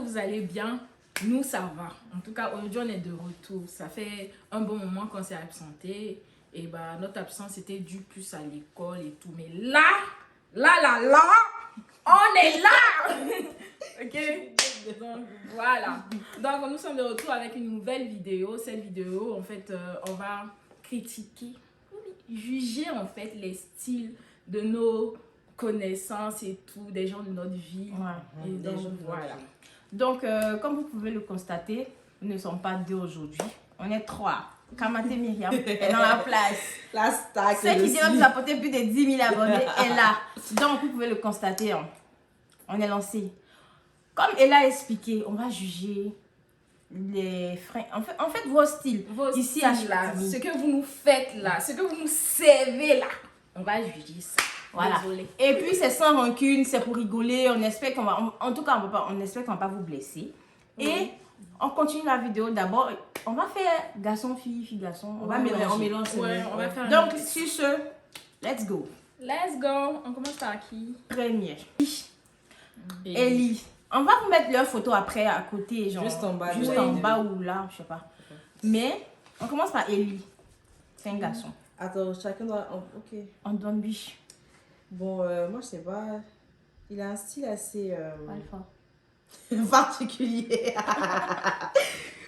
vous allez bien. Nous, ça va. En tout cas, aujourd'hui, on est de retour. Ça fait un bon moment qu'on s'est absenté. Et bah, notre absence était due plus à l'école et tout. Mais là, on est là. Ok? Donc, voilà. Donc, nous sommes de retour avec une nouvelle vidéo. Cette vidéo, en fait, on va critiquer, juger, en fait, les styles de nos connaissances et tout, des gens de notre vie. Ouais, et donc, voilà. Donc, comme vous pouvez le constater, nous ne sommes pas deux aujourd'hui. On est trois. Kamaté Myriam est dans la place. La star. Celle qui dit que nous apporter plus de 10 000 abonnés est là. Donc, vous pouvez le constater. Hein. On est lancé. Comme elle a expliqué, on va juger les freins. En fait vos styles. Ici à là, ce que vous nous faites là, ce que vous nous servez là, on va juger ça. Voilà. Désolée. Et puis c'est sans rancune, c'est pour rigoler. On espère qu'on va, en tout cas, on espère qu'on va pas vous blesser. Et on continue la vidéo. D'abord, on va faire garçon-fille, fille-garçon. On va mélanger. On mélange. Ouais, on va faire. Donc sur ce, let's go. Let's go. On commence par qui? Première. Ellie. On va vous mettre leur photo après à côté, genre. Juste en bas. Juste en bas ou là, je sais pas. Mais on commence par Ellie. C'est un garçon. Attends, chacun doit. Ok. On donne biche. Bon, moi je sais pas. Il a un style assez Alpha. particulier.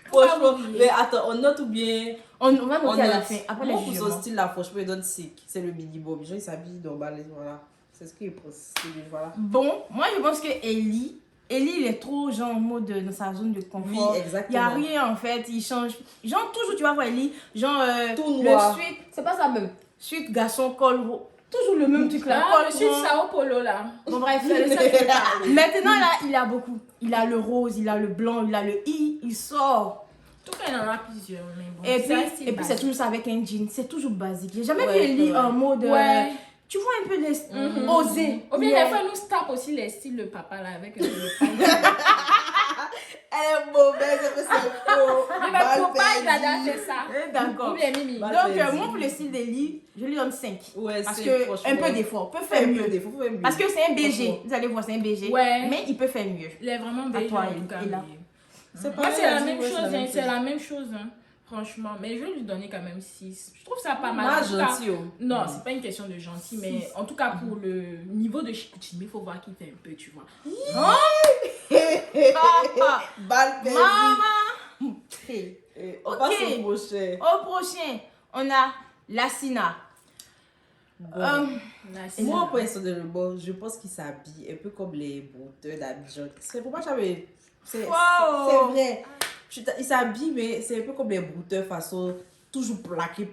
Franchement, mais attends, on note ou bien. On va noter à la note. fin. Après Moi, les pour jugements. ce style là, franchement, il donne sick. C'est le minimum. Les gens ils s'habillent normal. Voilà. C'est ce qu'il pense. Voilà. Bon, moi je pense que Ellie, il est trop genre en mode dans sa zone de confort. Oui, Il exactement. n'y a rien en fait, il change. Genre toujours tu vas voir Ellie, genre Tout noir. le suite, c'est pas ça même. Suite garçon, col, toujours le même truc là. Ah, Col je suis rond. Sao Polo là. Bon bref, c'est ça que je veux parler. Maintenant là, il a beaucoup. Il a le rose, il a le blanc, il a le il sort. En tout cas, il en a plusieurs. Mais bon, Et c'est un puis, style c'est basique. toujours ça avec un jean, c'est toujours basique. J'ai jamais Ouais, vu Ellie ouais. en mode. Ouais. Tu vois un peu les osé. Ou bien, des fois, nous tape aussi les styles de papa là avec le Elle est mauvaise, mais c'est faux. Mais papa, il a fait ça. D'accord. Ou bien Mimi. Bah, Donc, vas-y. moi, pour le style d'Ellie, je lui donne 5. Ouais, Parce c'est que franchement. un peu d'effort, peut faire mieux. Parce que c'est un BG. Franchement. Vous allez voir, c'est un BG. Ouais. Mais il peut faire mieux. Il est vraiment À beige toi, en tout cas. et là. mais- C'est Moi, c'est la même ouais, chose, hein, c'est la même chose, hein, franchement. Mais je vais lui donner quand même 6. Je trouve ça pas mal. Pas En tout cas, gentil. Oh. non, c'est pas une question de gentil, mais en tout cas, pour le niveau de Chicoutimi, il faut voir qu'il fait un peu, tu vois. Papa, Balle perdue. maman. On Ok. passe au prochain. Au prochain, on a Lassina. Bon. Là, Moi, personnellement, je pense qu'il s'habille un peu comme les brouteurs d'Abidjan. C'est pourquoi j'avais. C'est Wow. vrai. Il s'habille, mais c'est un peu comme les brouteurs façon toujours plaqué,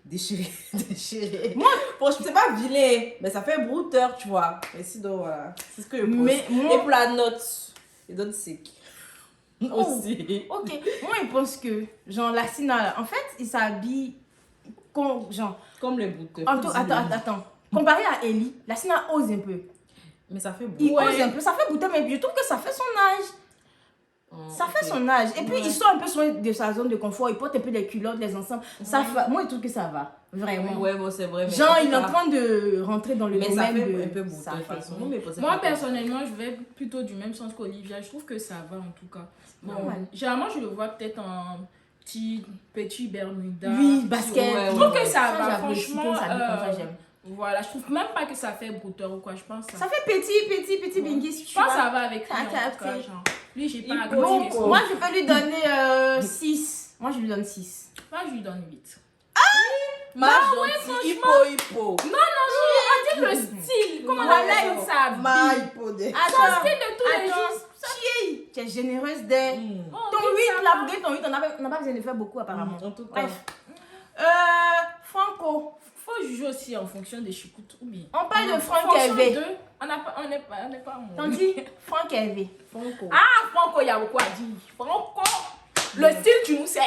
déchiré. Moi- franchement, c'est pas vilain, mais ça fait brouteur, tu vois. Mais sinon, voilà. C'est ce que je pense. Mais moi- Et pour la note, il donne sec. Aussi. Ok, moi, je pense que, genre, Lassina, là, en fait, il s'habille comme, genre. Comme les brouteurs. Attends. Comparé à Ellie, Lassina ose un peu. Mais ça fait Il beau. ose un peu, ça fait goûter, mais je trouve que ça fait son âge. Ça fait son âge. Et puis, il sort un peu de sa zone de confort. Il porte un peu les culottes, les ensembles. Ça fait, moi, je trouve que ça va. Vraiment. Ouais, bon, c'est vrai. mais Genre, en tout il est en cas, train de rentrer dans le mais ça domaine fait de... un peu ça brouteur fait. façon. Non, mais c'est Moi, pas- personnellement, je vais plutôt du même sens qu'Olivia. Je trouve que ça va en tout cas. Bon, normal. généralement, je le vois peut-être en petit Bermuda. Oui, basket. Ouais, Je trouve que ouais. ça va, j'apprécie franchement. quand ça dit comme ça, j'aime. Voilà, je trouve même pas que ça fait brouteur ou quoi. Je pense Ça fait petit bingis, Je tu pense que vois. ça va avec lui T'as en tout cas, capté. genre. Lui, j'ai pas Il à faut- critiquer faut- ça. Moi, je peux lui donner 6. Moi, je lui donne 6. Moi, je lui donne 8. Ma gentille, hippo. On dit le style. Comment Voilà, on il appelle ça? Ma hippo de. Attends, style de tous les jours. Chier, tu es généreuse des... Oh, Ton oui, 8, ça là, va. pour gagner ton 8, on n'a pas besoin de faire beaucoup, apparemment. En tout cas. Bref. Franco. Faut juger aussi en fonction des choucoutes ou bien. On parle de En Franck fonction Hervé. d'eux, on n'est pas amoureux. T'en dis Franck Hervé. Franco. Ah, Franco, il y a beaucoup à dire. Franco, le style, tu nous sais.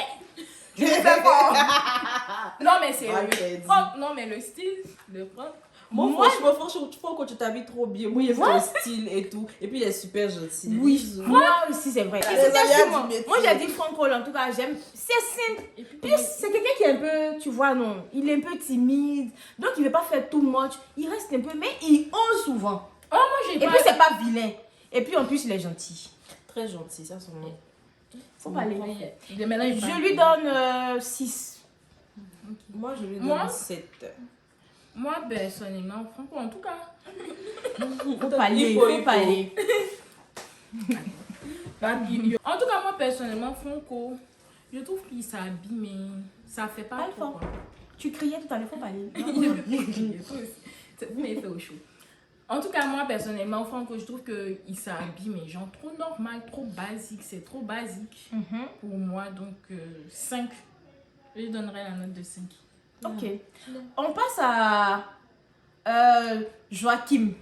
Tu nous fais pas. Non, mais c'est Ouais, t'as dit. non, mais le style de Franck. Moi, franchement, tu t'habilles trop bien. Moi, il aime ton style et tout. Et puis, il est super gentil. Oui, moi aussi, c'est vrai. Les C'était aléas chez du moi. métier. Moi, j'ai dit Franco, en tout cas, j'aime. C'est simple. Et puis, Puis, c'est quelqu'un qui est un peu, tu vois, non, il est un peu timide. Donc, il ne veut pas faire too much. Il reste un peu, mais il ose souvent. oh, moi, j'ai Et pas. puis, c'est pas vilain. Et puis, en plus, il est gentil. Très gentil, ça son nom. Faut pas aller. Maintenant, Je lui donne 6. Moi, je lui Moi? donne 7. Moi, personnellement, Franco, en tout cas, Faut pas aller, faut pas aller. En tout cas, moi, personnellement, Franco, je trouve qu'il s'habille, mais ça fait pas Alpha. trop, quoi. Tu criais tout à l'heure, faut pas aller. C'est vous m'avez fait au chaud. En tout cas, moi, personnellement, Franco, je trouve qu'il s'habille, mais genre trop normal, trop basique. C'est trop basique pour moi, donc 5. Je lui donnerai la note de 5. Ok. On passe à Joachim.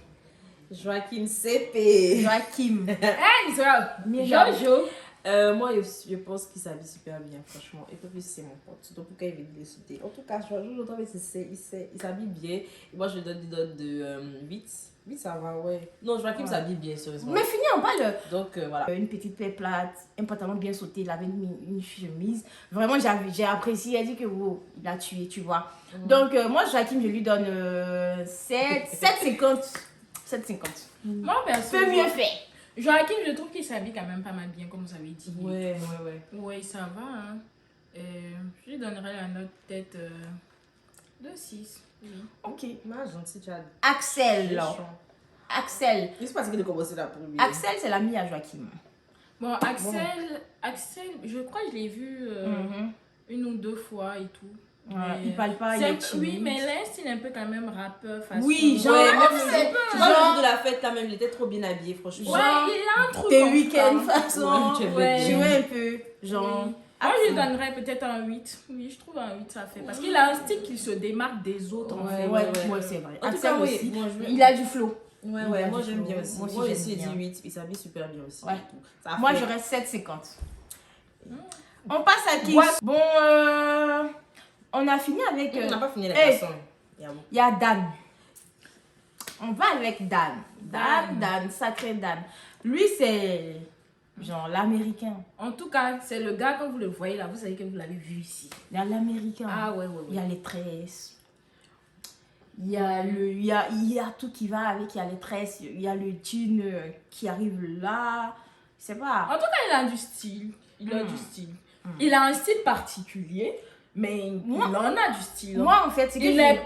Joachim CP. Joachim. Hey, ça Mira. Jojo. Moi, je pense qu'il s'habille super bien, franchement. Et puis, c'est mon pote. Donc, pourquoi il veut le citer? En tout cas, je trouve qu'il s'habille bien. Et moi, je lui donne une note de 8. 8, ça va, ouais. Non, Joachim s'habille bien, sérieusement. Mais fini, on parle. Donc, voilà. Une petite paix plate, un pantalon bien sauté, il avait une chemise. Vraiment, j'ai apprécié. Elle dit que wow, il a tué, tu vois. Donc, moi, Joachim, je lui donne 7,50. 7,50. Moi, Peu personnellement, mieux fait. Joachim, je trouve qu'il s'habille quand même pas mal bien, comme vous avez dit. Ouais. Ouais, ça va. Hein. Je lui donnerai la note peut-être de 6. Oui. Ok. Moi, gentil, tu as Axel. méchant. Axel. Je sais pas si il a commencé la première. Axel, c'est l'ami à Joachim. Bon, Axel, je crois que je l'ai vu une ou deux fois et tout. Ouais, Mais, il parle pas, il est timide. oui, mais il a un style un peu quand même rappeur. Façon. Oui, genre, Ouais, même même c'est le peu, genre, le genre, jour de la fête, quand même, il était trop bien habillé, franchement. Ouais, genre, il a un truc. tes en week-ends tout cas. façon. Ouais, tu es Ouais. bête. Jouer un peu. Genre. Oui. Moi, je lui donnerais peut-être un 8. Oui, je trouve un 8, ça fait. Parce qu'il a un style qui se démarque des autres, en Ouais, fait. Ouais, c'est vrai. En tout Axel cas, oui, aussi. moi, Il a du flow. Ouais, Il a moi du j'aime flow. bien aussi. Moi Moi aussi, aussi, j'aime j'ai bien. 8. Il s'habille super bien aussi. Ouais. et tout. Ça Moi, fait- j'aurais 7,50. On passe à qui? Bon, on a fini avec. On n'a pas fini les Hey. personnes. Il y a beaucoup. Il y a Dan. On va avec Dan. Dan, sacré Dan. Lui, c'est genre l'américain. En tout cas, c'est le gars, quand vous le voyez là, vous savez que vous l'avez vu ici. Il y a l'américain. Ah ouais. Il y a les tresses. Il y a tout qui va avec. Il y a les tresses. Il y a le jean qui arrive là. Je sais pas. En tout cas, il a du style. Il a du style. Il a un style particulier, mais Moi- il en a du style. Moi, en fait, c'est que il est...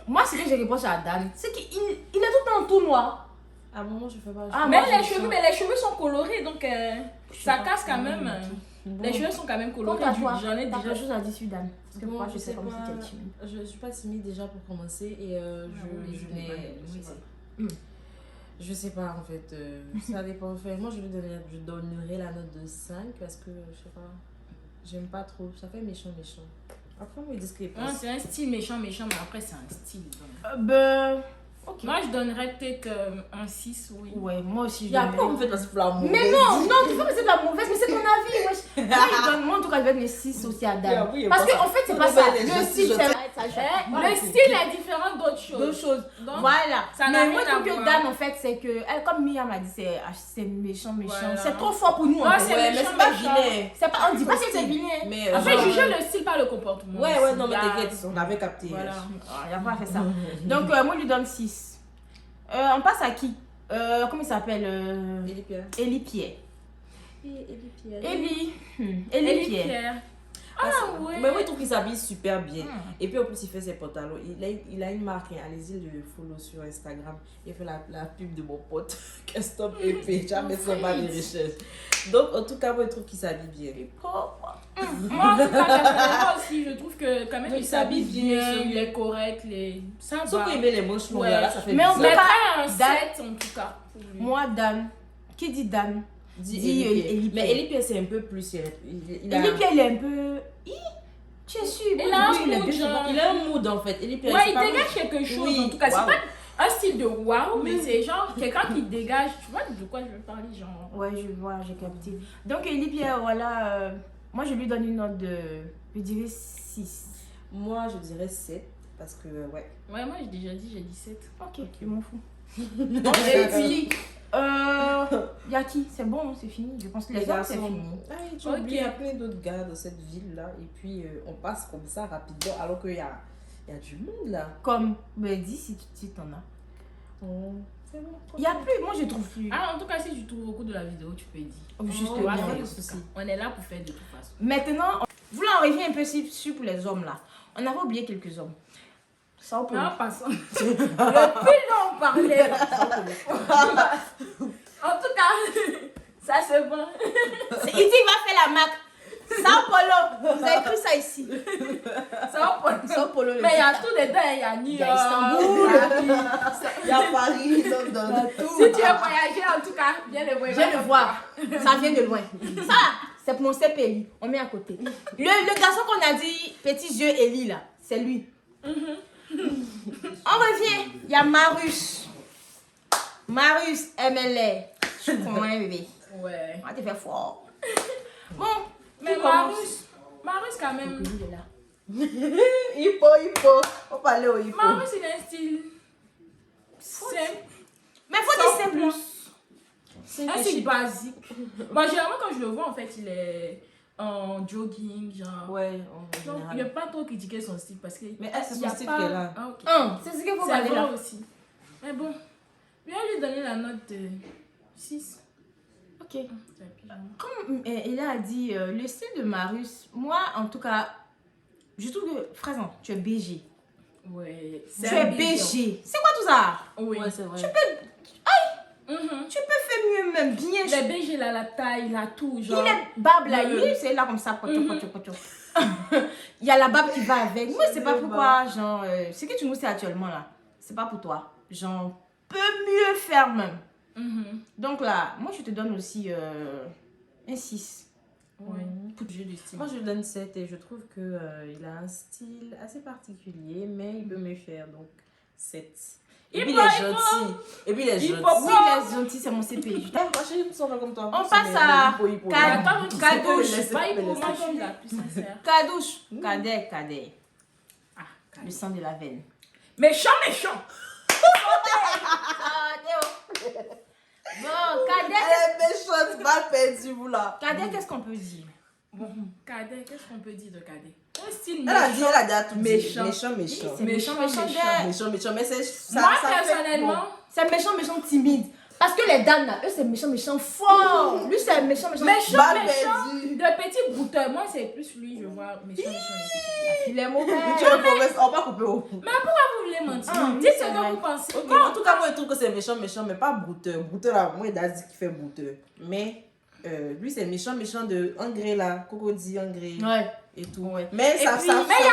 moi, ce que je reproche à Dan, c'est qu'il il est tout le temps tout noir. À un moment, je fais pas. Ah, Mais moi, les cheveux sont colorés, donc ça casse quand même. Bon. Les cheveux sont quand même colorés. Quant à toi, J'en ai t'as déjà. quelque chose à dire sur Dan. Parce que Bon, moi, je je sais sais comme si pas. t'es timide. Je suis pas timide déjà pour commencer et oui, je je n'ai. sais pas. je sais- Je sais pas en fait. Ça dépend en fait. Moi, je donnerais la note de 5 parce que je sais pas. J'aime pas trop. Ça fait méchant. Après, on me dit qu'il est C'est un style méchant, mais après, c'est un style. donc. Ben, ok. Moi, je donnerais peut-être un 6, oui. Ouais, moi aussi, je Il y a donnerais. pas on me fait passer pour la mauvaise. Mais non, tu fais passer de la mauvaise, mais c'est ton avis, wesh. Moi, en tout cas, je vais donner 6 aussi à Dan. Oui, Parce bon, qu'en fait, c'est on pas devrait ça. les Le justices, style, je c'est Le style est différent d'autres choses. deux choses. Donc, Voilà. ça n'a Mais rien moi, à tout que voir. Dan, en fait, c'est que, comme Mia m'a dit, c'est méchant. Voilà. C'est trop fort pour nous, en Ouais, fait. c'est Ouais, mais méchant, c'est pas méchant. vilain. C'est pas, on dit pas que c'est vilain. Mais Après, genre, juger le style, pas le comportement. Ouais, aussi. non, mais Il y a- t'inquiète, on avait capté. Voilà. Il n'y a pas fait ça. Donc, moi, je lui donne 6. On passe à qui? Comment il s'appelle? Élie Pierre. Élie Pierre. Élie Pierre. Élie Elie Pierre. Pierre. Ah ouais. Mais moi, je trouve qu'il s'habille super bien. Et puis, en plus, il fait ses pantalons. Il a une marque, hein. Allez-y le follow sur Instagram. Il fait la pub de mon pote. Custom EP. Jamais sans pas de recherche. Donc, en tout cas, moi, je trouve qu'il s'habille bien. Moi, en tout cas, personnellement aussi, je trouve que quand même, Donc, il s'habille bien, celui- il est correct, ça Sauf va. qu'il met les manches longues, Ouais. là, ça fait Mais on bizarre. peut pas- Mais un Dan- 7 en tout cas. pour lui. Moi, Dan. Qui dit Dan? Dis Dis Élie Pierre. Élie Pierre. Mais Élie Pierre, c'est un peu plus. Il a, Élie Pierre, il est un peu. Tu es sûr? Il a un Oui, il est mood, bien, genre. il a un mood, en fait. Élie Pierre, Ouais, c'est il pas dégage quelque chose Oui, en tout cas. waouh. C'est pas un style de waouh, mais c'est genre quelqu'un qui dégage. Tu vois de quoi je veux parler, genre. Ouais, je vois, j'ai capté. Donc, Élie Pierre, voilà. Moi, je lui donne une note de. Je dirais 6. Moi, je dirais 7. Parce que, ouais. Ouais, moi j'ai déjà dit, j'ai 17. Ok, je m'en fous. Et puis, y a qui? C'est bon, c'est fini. Je pense que les autres, c'est fini. Ah, tu Ok. oublies, il y a plein d'autres gars dans cette ville-là. Et puis, on passe comme ça rapidement. Alors qu'il y a du monde là. Comme, ben dis si tu t'en as. Oh. C'est bon. Il n'y a plus, moi je trouve plus. Ah, en tout cas, si tu trouves au cours de la vidéo, tu peux dire. Juste On va bien, faire oui. de soucis. On est là pour faire de toute façon. Maintenant, vous l'en revenez un peu sur pour les hommes là. On avait oublié quelques hommes. Ça on peut. Non, passons. Le plus long on parlait. Là. En tout cas, ça c'est bon. Il dit il va faire la marque. Sao Paulo. Vous avez écrit ça ici. Ça on peut. Sao Paulo. Mais il y a tout dedans. Il y a New Il y York. a Istanbul. Il y a Paris, London. Si tu veux voyager, en tout cas, viens le voir. Viens le voir. Ça vient de loin. Ça, c'est pour mon CPI. On met à côté. Le garçon qu'on a dit, petits yeux Eli là, c'est lui. On revient. Il y a Marus. Marus MLA. Je suis con, hein, bébé. Ouais. On va te faire fort. Bon. Mais Marus quand même. Il est là. Hippo. On parlait au hippo. Marus, il a un style simple. Mais faut dire simple. Un style basique. Bon, généralement, quand je le vois, en fait, il est en jogging, genre. Ouais, en Donc, il général. n'a pas trop critiqué son style parce que. Mais elle, c'est il y a son style pas- qu'elle a. Ah, ok. C'est ce qu'il faut C'est parler vrai là. aussi. Mais bon, je vais lui donner la note de 6. Ok. Comme Ella a dit, le style de Marus, moi en tout cas, je trouve que, Fraisan, tu es BG. Ouais. Tu es BG. C'est quoi tout ça? Oui. Ouais, c'est vrai. Mhm. Tu peux faire mieux même, bien. Le BG, il a la taille, il a tout. Genre. Il est barbe là, Le- lui, c'est là comme ça, pocho. Il y a la barbe qui va avec. Moi, c'est pas pourquoi, genre, ce que tu nous sais actuellement là, c'est pas pour toi. Genre, peut mieux faire même. Mhm. Donc là, moi je te donne aussi un 6. Ouais. Pour le jeu de style. Moi, je lui donne 7 et je trouve que il a un style assez particulier, mais il peut mieux faire, donc 7. Et puis, il est gentil. Et puis, il est Il gentil. faut Oui, pas. les gentils, c'est mon CP. Moi, je me sens pas comme toi. On passe à Kad- Attends, tu sais Kadouche. que je suis pas pour moi, je suis la plus sincère. Kadouche. Cadet. Ah, Le sang de la veine. méchant. Bon, Cadet. Elle est méchante, mal perdue, vous là. Cadet, qu'est-ce qu'on peut dire? Bon, Cadet, qu'est-ce qu'on peut dire de Cadet? Un style Elle a dit, méchant. elle a déjà tout dit. Méchant. Méchant. C'est méchant, méchant. Méchant, mais c'est ça. Moi, ça fait- personnellement, C'est méchant, timide. Parce que les dames là, eux c'est méchant, fort. Lui c'est méchant. méchant, Mal méchant. perdu. De petits brouteurs. Moi, c'est plus lui, je vois méchant. Il est mauvais. Tu es mauvaise, on va couper au. Mais pourquoi vous voulez mentir? Ah, Dites c'est ce que vrai. vous pensez. Ok, en tout cas, moi, je trouve que c'est méchant, mais pas brouteur. Brouteur, là, moi, il a dit qu'il fait brouteur. Mais lui, c'est méchant de engrais, là. Cocody, engrais Ouais. et tout. Ouais. Mais ça, puis, ça Mais fait...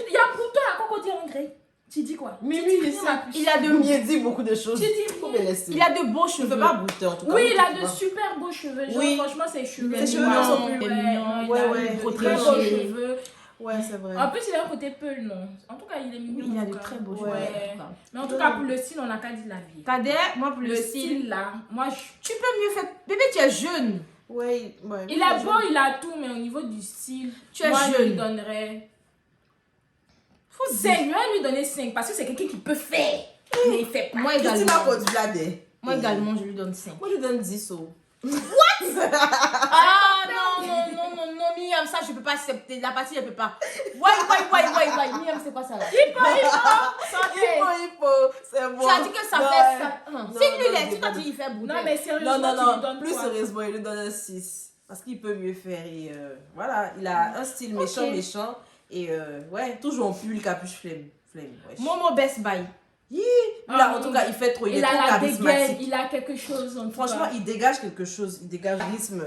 il y a brouteur à Coco dire en gré. Tu dis quoi? Mais Tu lui, dis il rien sait. à plus. Il a de Il dit beaucoup de choses. Tu dis Faut rien. me laisser. Il a de beaux Je ne cheveux. fais pas brouteur, en tout cas. Oui, il a tu de vois. super beaux cheveux. Genre, Oui. franchement, ses cheveux. Ses cheveux noirs, sont plus mignons. ouais, Il a ouais, de très protégés. beaux cheveux. Ouais, c'est vrai. En plus, il a un côté peul, non? En tout cas, il est mignon. Il a en de tout cas. très beaux Ouais. cheveux. Mais en tout cas, pour le style, on n'a qu'à dire la vie. Cadet, moi pour Le le style, style. là, moi, Tu peux mieux faire. Bébé, tu es jeune. Ouais. il a beau, il a tout, mais au niveau du style, Tu es moi, je lui jeune. donnerais Faut 5. Je vais lui donner 5 parce que c'est quelqu'un qui peut faire. Mais il fait pas. Moi Christina également. Codulade. Moi également, je lui donne 5. Moi, je lui donne 10. Ah non, Miam, ça je peux pas accepter. La partie, je peux pas. Ouais. Miam, c'est quoi ça là? Hippo, c'est bon. Tu as dit que ça Non, fait ça. non, Si lui, il non, est, tu t'as dit il fait bouteille. Non, mais sérieusement, tu lui donnes plus quoi? sérieusement, il lui donne un 6. Parce qu'il peut mieux faire. Et voilà, il a un style méchant. Et ouais, toujours en pull, capuche flemme. Ouais. Momo Best Buy. Là, en tout cas, il fait trop. Il est Il a trop la dégaine, charismatique. il a quelque chose. En tout Franchement, cas. il dégage quelque chose. Il dégage rythme.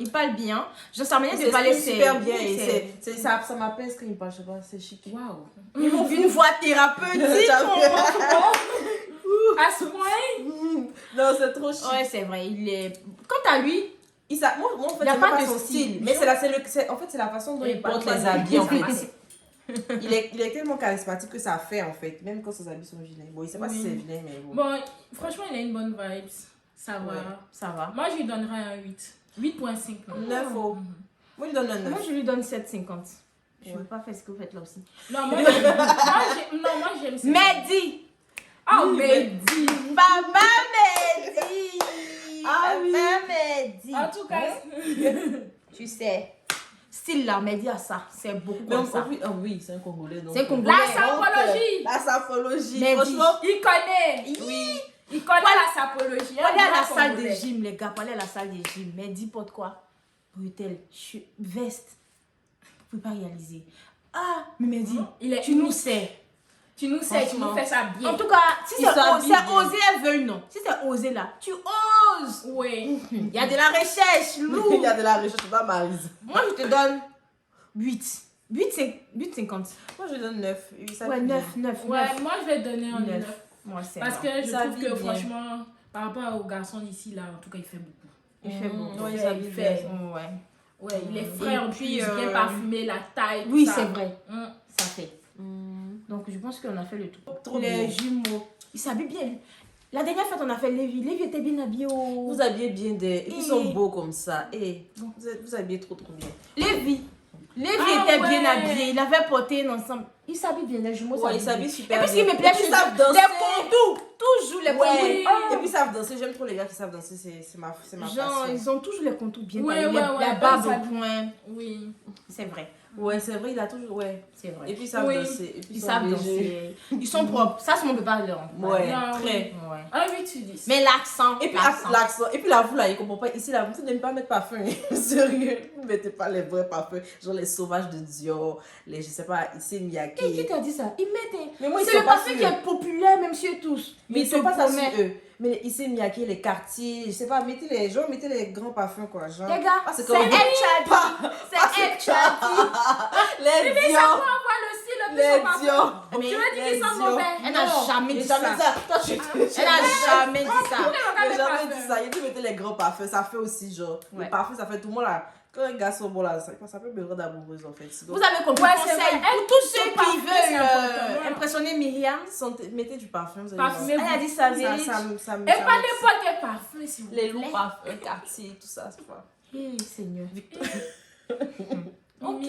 Il parle bien. Je sa manière de C'est parler, super bien. oui, Et ça m'apaise quand il parle. Je sais pas, c'est chic. Waouh. Une voix thérapeutique. À ce point, Non, c'est trop chic. Ouais, c'est vrai. Il est. Quant à lui, Moi, en fait, Il y a c'est pas pas de son style. style. Mais en fait, c'est la façon dont Oui, il porte pas les de habits, en style. fait. Il est tellement charismatique que ça fait, en fait. Même quand ses habits sont vilains. Bon, il sait pas si Oui. c'est vilain, mais bon. bon, franchement, il a une bonne vibe. Ça va. Ouais. ça va. Moi, je lui donnerais un 8. 8.5. 9 Moi, je lui donne un 9. Moi, je lui donne 7,50. Je ne Ouais. veux pas faire ce que vous faites là aussi. Non, moi, j'aime ça. Mehdi. Oh, Mehdi. Papa Mehdi. Ah oui. Papa Mehdi. En tout cas, Tu sais. Style là, Mehdi a ça. C'est beaucoup Mais comme ça. oui, c'est un Congolais. donc, C'est un Congolais. la sapologie. La sapologie. Mais Franchement, Il connaît. oui. Il connaît la sapologie. Pour aller à la salle de gym, les gars, pour aller à la salle de gym, mais dis pas de quoi. Bretelle, veste. Vous pouvez pas réaliser. Ah, mais dis, tu nous sais. Tu nous sais, tu nous fais ça bien. En tout cas, si c'est osé, elle veut non. Si c'est osé là, tu oses. Oui. Il y a de la recherche, lourd. Il y a de la recherche, pas Maryse. Moi, je te donne 8. 8,50. Moi, je donne 9. Ouais, 9. Ouais, moi je vais donner un 9. Moi, c'est Parce que je Ça trouve vit que bien. franchement, par rapport aux garçons d'ici, là, en tout cas, il fait beaucoup. Il fait beaucoup. Ouais, il fait. Ouais. Ouais, il est frais en puis, plus, bien parfumé, la taille. Oui, tout ça. c'est vrai. Mm. Ça fait. Donc, je pense qu'on a fait le tour. Trop Les bien. jumeaux. Il s'habille bien. Lui. La dernière fois, on a fait Lévi. Lévi était bien habillé. Vous habillez bien des. Et puis ils sont beaux comme ça. Et vous habillez trop bien. Lévi. Lévi Ah était ouais. bien habillé. Il avait porté un ensemble. Il s'habille bien. Les jumeaux Ouais, ils s'habillent s'habillent bien. super Et puis, ce bien. qui me plaît, Et puis, c'est ils savent les danser. contours. Toujours les Ouais. contours. Et puis ils savent danser. J'aime trop les gars qui savent danser. C'est ma Genre, passion. ils ont toujours les contours bien Ouais, taillés. ouais, La ouais, barbe ça- au point. Oui. C'est vrai. Ouais, c'est vrai, il a toujours. Ouais. C'est vrai. Et puis ils savent Oui. danser. Et puis Ils sont savent légers. danser. Ils sont propres. Ça, c'est mon peut pas leur en parler. Ouais, Ah, très. Ouais. Ah oui, tu dis. Mais l'accent. Et puis l'accent. Et puis là, vous là, il comprend pas. Ici, là, vous n'aimez pas mettre parfum. Sérieux. Vous mettez pas les vrais parfums. Genre les sauvages de Dior. Les, je sais pas, ici, Miyake. Qui t'a dit ça? Ils mettent. Mais moi, ils C'est sont le pas parfum sur qui eux. est populaire, même chez tous. Mais ils te sont pas ça sur promettent. eux. Mais ici, Miyake, les quartiers, je sais pas, mettez les grands parfums, quoi. Genre. Les gars, Ah, c'est comme- El Chadi. C'est El Chadi. Les Mais ça Dior. peut avoir le style de Les son parfum. Dior. Tu veux dire Les qu'ils sont Dior. mauvais? Elle n'a Non, jamais j'ai dit jamais ça. Toi, tu Elle n'a jamais dit ça. J'ai jamais dit ça. Il dit mettez les grands parfums. Ça fait aussi, genre. Ouais. Les parfums, ça fait tout le monde là. Quand un garçon, bon là, ça peut me rendre amoureuse en fait. Vous avez compris Ouais, le c'est conseil vrai. pour tous ceux Le parfum, qui c'est veulent important. impressionner Myriam. Mettez du parfum, vous allez Parfumez. voir. Elle a dit ça. Ça Et me- pas n'importe quel parfum, s'il vous plaît. Les loups parfums, quartier, tout ça, c'est pas. Eh, Seigneur. Ok.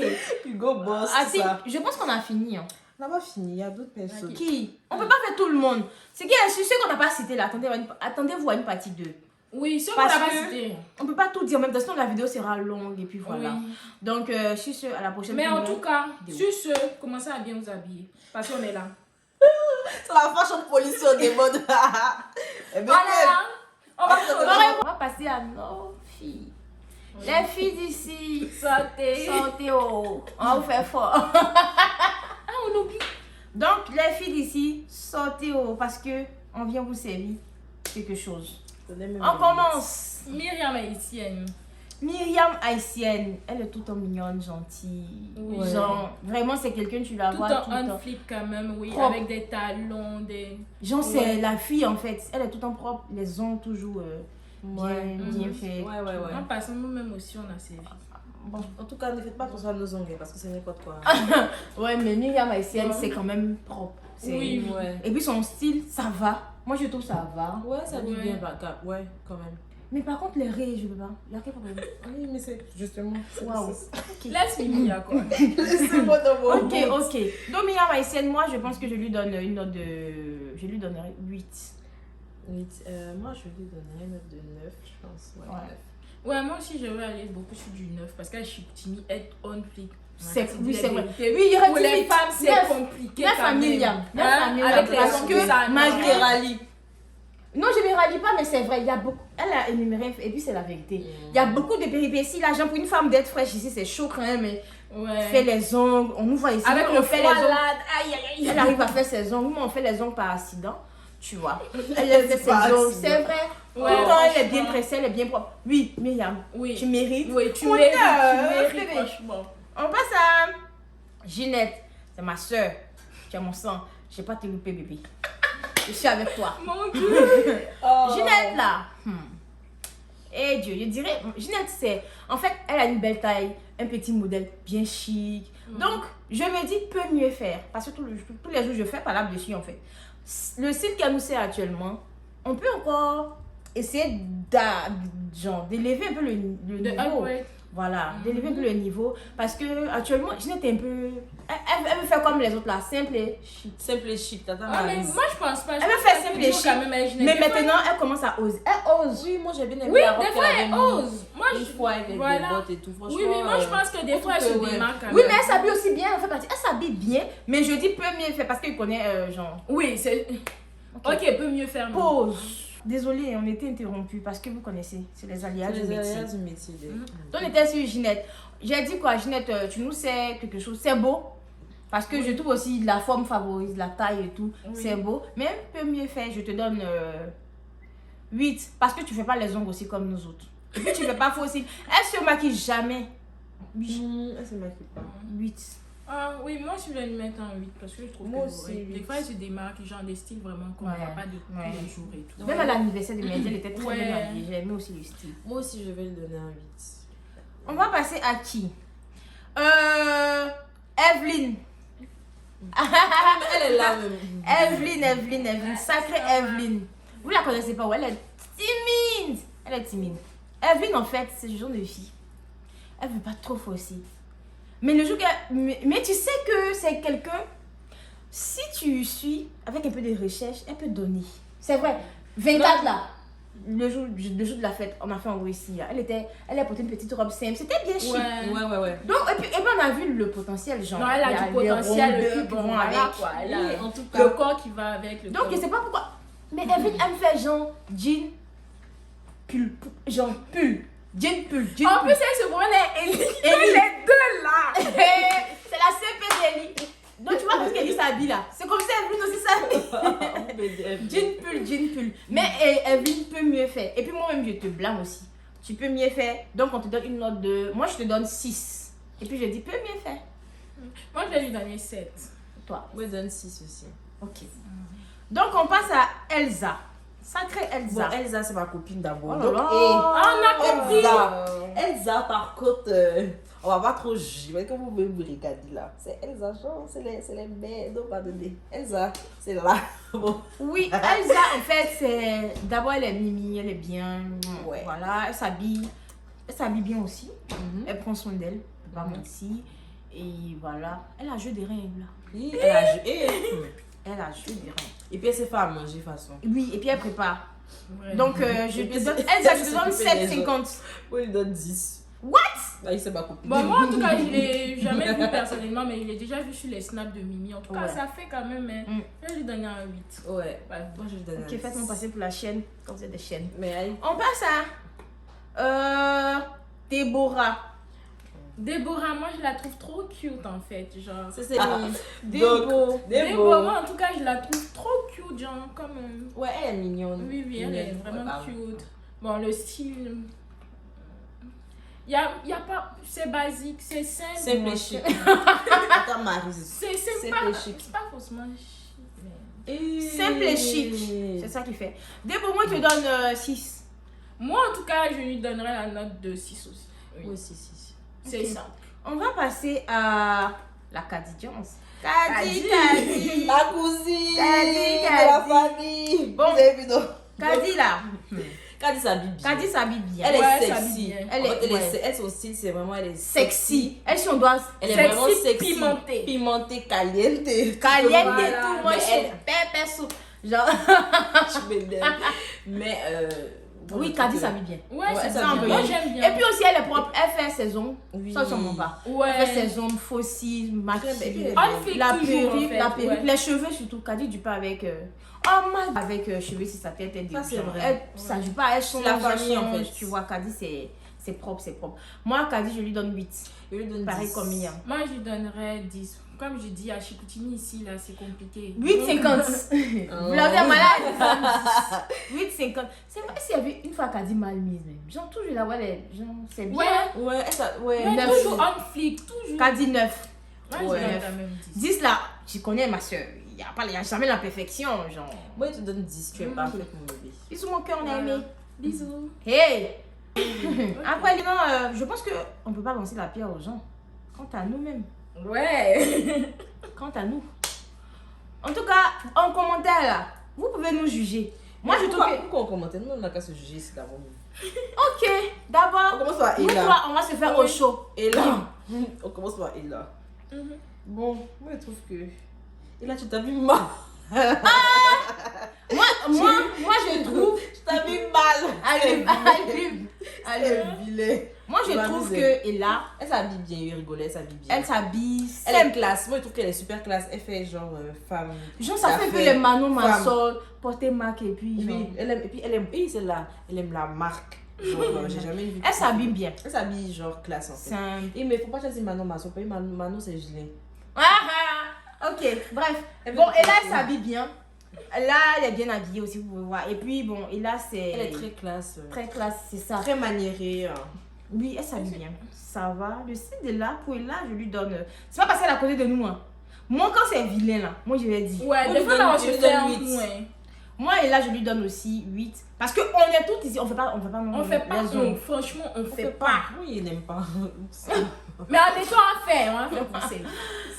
Hugo Boss, Ah, tout si, ça. je pense qu'on a fini. Hein. On n'a pas fini, il y a d'autres personnes. Qui? On peut pas faire tout le monde. C'est qui ceux qu'on n'a pas cité là. Attendez-vous à une partie 2. Oui, si on Parce l'a pas que- cité. On peut pas tout dire en même temps, sinon la vidéo sera longue et puis voilà. Oui. Donc, sur ce, à la prochaine Mais en vidéo. tout cas, Vidéo. sur ce, commencez à bien vous habiller. Parce qu'on est là. C'est la fashion police au démon. Eh bien, Voilà. On va On va passer à nos filles. Les filles d'ici, sauter. sortez haut. On va vous faire fort. Ah, on oublie. Donc, les filles d'ici, sortez haut parce que on vient vous servir quelque chose. On commence. Myriam haïtienne. Myriam haïtienne, elle est tout en mignonne, gentille. Oui. Genre, vraiment, c'est quelqu'un, tu la Tout vois tout en le temps. un flip quand même, oui. Propre. Avec des talons, des... Genre, c'est Ouais. la fille en fait. Elle est tout en propre, les ongles toujours bien, Ouais. bien Mhm. faits. Ouais. En passant, nous-mêmes aussi, on a servi. Bon. En tout cas, ne faites pas attention à nos ongles parce que c'est n'importe quoi. Ouais, mais Myriam haïtienne, Ouais. c'est quand même propre. C'est- Oui. Ouais. Et puis son style, ça va. Moi, je trouve ça va. Ouais, ça dit Ouais. bien, bah, ouais, quand même. Mais par contre, les raies, je peux pas. Il y a quel problème? Oui, mais c'est justement. Waouh. Laisse Mimi, à quoi. C'est bon dans mon Ok, ok. Donc, Myriam haïtienne, moi, je pense que je lui donne une note de. Je lui donnerai 8. Moi, je lui donnerais une note de 9, je pense. Ouais, Ouais. 9. Ouais, moi aussi, je vais aller beaucoup sur du 9 parce que je suis timide, être on flic. Oui, c'est vrai. Oui, Oui, il y aurait pour du les huit. femmes, c'est Neuf. compliqué. 9 quand à même. Myriam. 9 à Hein, Myriam. avec les Parce ongles, que ça, malgré non. Rally. Non, je ne rallie pas, mais c'est vrai. Il y a beaucoup. Elle a énuméré, et puis c'est la vérité. Il y a beaucoup de péripéties. Là, genre, pour une femme d'être fraîche ici, c'est chaud quand même. Mais Ouais. fait les ongles. On nous voit ici. Avec nous, le on fait les froid ongles. là. Aïe, aïe, aïe. Elle arrive à faire ses ongles. Nous, on fait les ongles par accident. Tu vois. Elle fait ses Par ongles. accident. C'est vrai. Ouais, Tout le temps, elle est bien franchement. tressée, elle est bien propre. Oui, Myriam, Oui. tu mérites. Oui, tu On mérites. a, Tu mérites, bébé. franchement. On passe à Ginette. C'est ma soeur. Tu as mon sang. Je vais pas te louper, bébé. Je suis avec toi. Mon Dieu. Ginette, là. Eh Dieu, je dirais. Ginette, c'est. En fait, elle a une belle taille, un petit modèle bien chic. Donc, je me dis, peut mieux faire. Parce que tous les jours, je fais par là-dessus, en fait. Le style qu'elle nous sert actuellement, on peut encore essayer d'élever un peu le De niveau. upgrade. Voilà, d'élever un peu le niveau. Parce que actuellement, Ginette est un peu. Elle veut faire comme les autres là, simple et chic. Simple et chic, t'as Ah, mais moi, je pense pas. Elle veut faire simple et chic. Mais Des maintenant, elle commence à oser. Elle ose. Oui, moi j'ai bien aimé Oui, la robe des qu'elle fois, avait elle mis ose. Moi, une fois avec voilà. des bottes et tout. Franchement, Oui, oui, moi, je pense que des fois, elle se ouais. démarque quand Oui, même. mais elle s'habille aussi bien, elle fait partie. Elle s'habille bien, mais je dis peut mieux faire parce qu'elle connaît genre. Oui, c'est. Ok, peut mieux faire. Pause. Désolée, on était interrompu parce que vous connaissez, c'est les aléas du métier. aléas du métier. Donc, on était sur Ginette. J'ai dit quoi, Ginette, tu nous sais quelque chose, c'est beau. Parce que je trouve aussi la forme favorise, la taille et tout, c'est beau. Mais un peu mieux fait, je te donne 8. Parce que tu fais pas les ongles aussi comme nous autres. Et puis tu fais pas faux aussi. Elle se maquille jamais. Elle se maquille pas. 8. Ah oui, moi je vais lui mettre un 8 parce que je trouve Moi que aussi, des fois elle se démarque, genre des styles vraiment qu'on ne Ouais. voit pas de tous les jours et tout. Même à l'anniversaire de Mehdi, elle était très Ouais. bien habillée. J'ai aimé aussi le style. Moi aussi, je vais lui donner un 8. On va passer à qui Evelyne. Elle est là même. Evelyne. Sacrée Evelyne. Vous la connaissez pas, ouais, elle est timide. Elle est timide. Evelyne, en fait, c'est le genre de fille. Elle veut pas trop forcer. Mais le jour qu'elle... Mais tu sais que c'est quelqu'un... Si tu suis avec un peu de recherche, elle peut donner. C'est vrai. 24 là. Le jour de la fête, on a fait en Russie. Elle a porté une petite robe simple. C'était bien chic. Ouais. Donc, et puis on a vu le potentiel, genre. Non, elle il y a du les potentiel, rondeurs qui bon, vont voilà, avec. quoi. Elle a Oui, en tout le cas. corps qui va avec le Donc, corps. je sais pas pourquoi. Mais Evelyne, elle me fait genre jean, pull. Jean pull. Jean pull. Jean En pull. plus, elle se prenait Ellie. Ellie. Les deux là. C'est la CP d'Ellie. Donc, tu vois parce qu'Ellie s'habille là. C'est comme ça, Evelyne aussi s'habille. Jean pull. Mais Evelyne peut mieux faire. Et puis moi-même, je te blâme aussi. Tu peux mieux faire. Donc, on te donne une note de... Moi, je te donne 6. Et puis, je dis, peux mieux faire. Moi, je vais lui donner 7. Toi. Moi, je donne 6 aussi. Ok. Donc, on passe à Elsa. Sacrée Elsa. Bon, Elsa, c'est ma copine d'abord. Oh là Donc, là. Ah, on a compris. Elsa, par contre, on va pas trop juger. Mais comme vous me regardez là, c'est Elsa, genre, c'est les mères. Donc, pardonnez. Elsa, c'est là. Bon. Oui, Elsa, en fait, c'est... D'abord, elle est mimi, elle est bien. Ouais. Voilà, elle s'habille. Elle s'habille bien aussi. Elle prend soin d'elle. Elle va mentir. Et voilà. Elle a joué des reins, là. Oui, elle a joué. Elle a joué des reins. Et puis, elle s'est fait à manger, de toute façon. Oui, et puis elle prépare. Ouais. Donc, je Et te puis, donne... c'est- Elsa, je c'est te donne s'occuper des 7,50. Moi, il donne 10. What? Là, il s'est ma copine. Bon, moi, en tout cas, je l'ai jamais vu personnellement, mais je l'ai déjà vu sur les snaps de Mimi. En tout cas, Ouais. ça fait quand même. Hein. Je vais lui donner un 8. Ouais, moi, je lui donne un Ok, 10. faites-moi passer pour la chaîne. Quand vous êtes des chaînes. Mais elle... On passe à... Déborah. Déborah, moi, je la trouve trop cute en fait. Genre. C'est Débo. Déborah, en tout cas, je la trouve trop cute. Genre, comme. Ouais, elle est mignonne. Oui, elle est vraiment Ouais, cute. Bon, le style. Il y a pas. C'est basique, c'est simple. Simple et chic. Attends, Marie. C'est Simple pas, et chic. c'est pas forcément chic. Mais... Simple et chic. C'est ça qui fait. Déborah, moi, je te donne 6. Moi, en tout cas, je lui donnerai la note de 6 aussi. Oui. Oui, si. C'est Ok. simple. On va passer à la Kadi Jones. Kadi. Kadi. La cousine Kadi. de la famille. Bon. Vous avez vu, non? Kadi là. Kadi s'habille bien. Kadi s'habille bien. Elle Ouais, est elle s'habille sexy. bien. Elle est- Son style, c'est vraiment, elle est Sexy. Elle, si on doit. Elle est Sexy, vraiment sexy. pimentée. Pimentée, caliente. Caliente Voilà. et tout. Moi, Mais je suis elle- pépé sous. Genre. Tu m'énerves. Mais, Oui, Kadi s'habille bien. Ouais, c'est ça ça. vient Moi, bien. j'aime bien. Et puis aussi, elle est propre. Elle fait ses ongles. Oui. Ça, sûrement pas. ouais. Elle fait ses ongles, fossiles, maquillées. On fait La toujours, perruque, en fait, la perruque, ouais. les cheveux surtout. Kadi du pas avec. Oh my. Avec cheveux sur sa tête, elle Ça, c'est genre, vrai. elle, ça joue pas, elle change. la famille, en change, fait. Tu vois, Kadi, c'est propre, c'est propre. Moi, Kadi, je lui donne 8. Je lui donne Pareil 10. comme Mia. Moi, je lui donnerais 10. Comme je dis à Chicoutimi ici, là, c'est compliqué. 8,50. Vous l'avez malade 8,50. C'est vrai s'il y avait une fois Kadi mal mise, même. Genre, toujours la voix, genre, c'est bien. Ouais. Ouais, ouais. Mais neuf. toujours on flic, toujours. Kadi 9. Ouais, je Ouais. donne quand même 10. 10 là, tu connais ma soeur. Il n'y a jamais la perfection, genre. Moi, je te donne 10. Tu es parfaite, mon bébé. Bisous, mon cœur, on a Voilà. aimé. Bisous. Hey! Après, non, je pense qu'on ne peut pas lancer la pierre aux gens. Quant à nous-mêmes. Ouais. Quant à nous. En tout cas, en commentaire là, vous pouvez nous juger. Moi, je trouve que. Pourquoi on commente? Nous, on n'a qu'à se juger ici d'abord. Ok, d'abord, On commence par nous Ella. trois, on va se faire au chaud. Ella. On commence par Ella. Mhm. Bon, moi, je trouve que. Ella, tu t'habilles mal. Moi, je trouve. Tu t'habilles mal. Allume. Elle est vilaine. Moi, je Je trouve m'amuse. que Ella, Elle s'habille bien, il rigolait, elle s'habille bien. elle s'habille Elle est simple. classe. Moi, je trouve qu'elle est super classe. Elle fait genre femme. Genre, ça fait un peu d'affaires, les Manon femme. Massol, porter marque et puis genre... Oui, elle aime, et puis elle aime, oui, celle-là, elle aime la marque. Genre, j'ai jamais vu. Elle s'habille bien. Elle s'habille genre classe en fait. Simple. Et mais faut pas choisir Manon Masso, pas Manon c'est Gilin. Ok, bref. Elle Bon, veut Ella, tout elle faire. s'habille bien. Là, elle est bien habillée aussi, vous pouvez voir. Et puis, bon, Ella, c'est... Elle est très classe. très classe, c'est ça. Très maniérée. Oui, elle s'habille bien. Ça va. Le style de là, pour Ella, je lui donne... C'est pas parce qu'elle est à côté de nous, hein. Moi, quand c'est vilain, là, moi, je vais dire. Ouais, On des lui fois, donne- là, on on se lui fait donne un 8. moins. Moi, Ella, je lui donne aussi 8. Parce qu'on est toutes ici, on fait pas non, On fait pas, les ongles. franchement, on On fait pas. Oui, il n'aime pas. Mais en étant à faire, on va faire pour ça.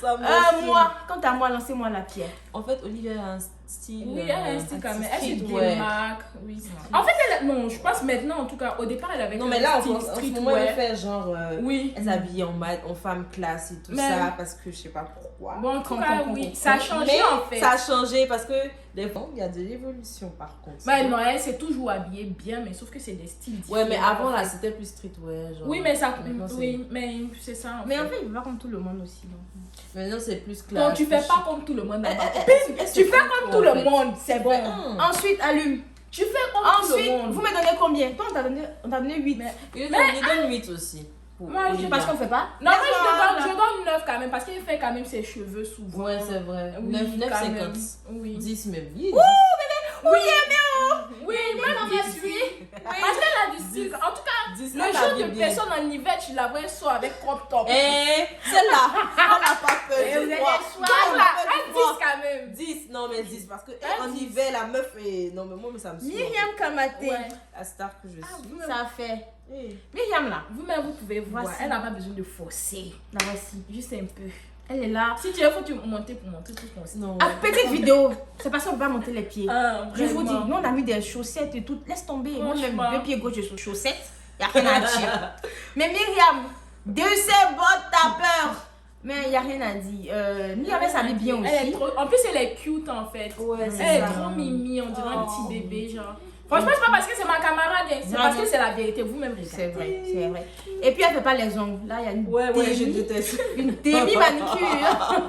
Ça me Moi, quant à moi, lancez-moi la pierre. En fait, Olivia a un style. Oui, elle a un style quand même. Elle se streetwear. démarque. Oui. En fait, non, je pense maintenant, en tout cas, au départ, elle avait Non, un mais là, style en ce moment, streetwear. elle fait genre. Oui. Elle s'habille en femme classe et tout Mais- ça parce que je sais pas pourquoi. Bon, en tout Comprends, cas, comprends, oui, comprends. ça a changé Mais en fait. ça a changé parce que des fois, il y a de l'évolution par contre. Bah non, elle s'est toujours habillée bien, mais sauf que c'est des styles différents. Ouais, mais avant en là, fait. c'était plus streetwear. Genre. Oui, mais ça. Maintenant, c'est- Oui, mais c'est ça. Mais en fait, il va comme tout le monde aussi. Donc. Maintenant, c'est plus classe. Donc, tu fais plus pas chic. comme tout le monde là-bas. Elle se Tu fais fout, comme en tout le fait. monde, c'est bon. Ensuite, allume. Tu fais comme tout Ensuite, le monde. vous me donnez combien? Toi, on t'a donné 8. Il donne 8 aussi. Pour Moi, je Olivia. Parce qu'on fait pas. Non, mais Voilà. je donne 9 quand même, parce qu'il fait quand même ses cheveux souvent. Ouais, c'est vrai. Oui, 9, quand 50. même. Oui. 10 même. Oui, même on est suivi. Parce qu'elle a du style. En tout cas, 10, le jour de personne en hiver, tu la vois sort avec crop top. Eh, celle-là, on n'a pas peur. Et vous avez du le froid. choix. Donc là, On a peur elle du dit froid. quand même. 10, non mais 10 parce que Un en 10. hiver la meuf est non mais moi mais ça me saoule. Myriam Kamate. Ouais. La star que je suis. Ça fait. Eh. Myriam là. Vous-même, vous pouvez voir. Voici. Elle n'a pas besoin de forcer. La voici. Juste un peu. Elle est là. Si tu veux, faut tu monter pour montrer tout ton style. Non. Ah, petite vidéo. C'est parce qu'on peut pas monter les pieds. Ah, Je vous dis, vraiment. nous on a mis des chaussettes et tout. Laisse tomber. Moi, même Franchement. deux pieds gauche de chaussettes. Il n'y a rien à dire. Mais Myriam, de ces bottes, t'as peur. Mais il n'y a rien à dire. Myriam, elle s'habille bien Elle est aussi. trop... En plus, elle est cute en fait. Ouais, c'est Elle est ça. trop mimi, on dirait un Oh. petit bébé, genre. Franchement, c'est pas parce que c'est ma camarade, hein, c'est Non, parce non. que c'est la vérité. Vous-même, regardez. C'est vrai, c'est vrai. Et puis elle fait pas les ongles. Là, il y a une Ouais, je déteste. une demi-manicure.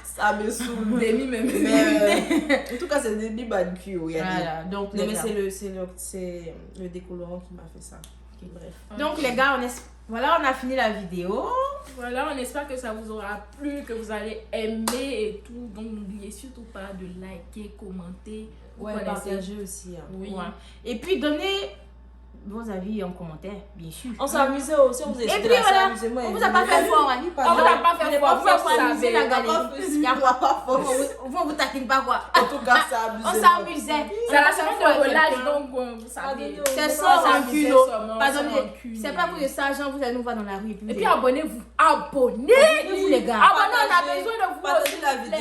Ça me saoule. Demi même. Mais en tout cas, c'est des manucures. Il y a des- Voilà, donc Non les mais gars. c'est le décolorant qui m'a fait ça. Ok, bref. Donc les gars, voilà, on a fini la vidéo. Voilà, on espère que ça vous aura plu, que vous allez aimer et tout. Donc, n'oubliez surtout pas de liker, commenter. Vous Ouais, connaissez. partager aussi. Hein. Oui. Ouais. Et puis donnez vos avis en commentaire, bien sûr. On s'est amusé aussi, on vous a Et dit puis là, voilà, amusez, moi, on vous a pas fait fort, hein. On vous a pas fait fort, vous Vous savez. amusez la galerie. Il y a pas pas Vous, on vous taquine pas quoi. En tout cas, ça a amusé. On s'amusait. C'est la On semaine s'en fout de à relâche, quelqu'un. donc vous savez. Pardonnez-nous. C'est On sans s'amusait rancune. seulement, Pardonnez. sans rancune. C'est pas pour de ça, genre, vous allez nous voir dans la rue. Et puis abonnez-vous. Abonnez-vous les gars. Abonnez, on a besoin de vous. Partagez s'il la vous plaît. vidéo.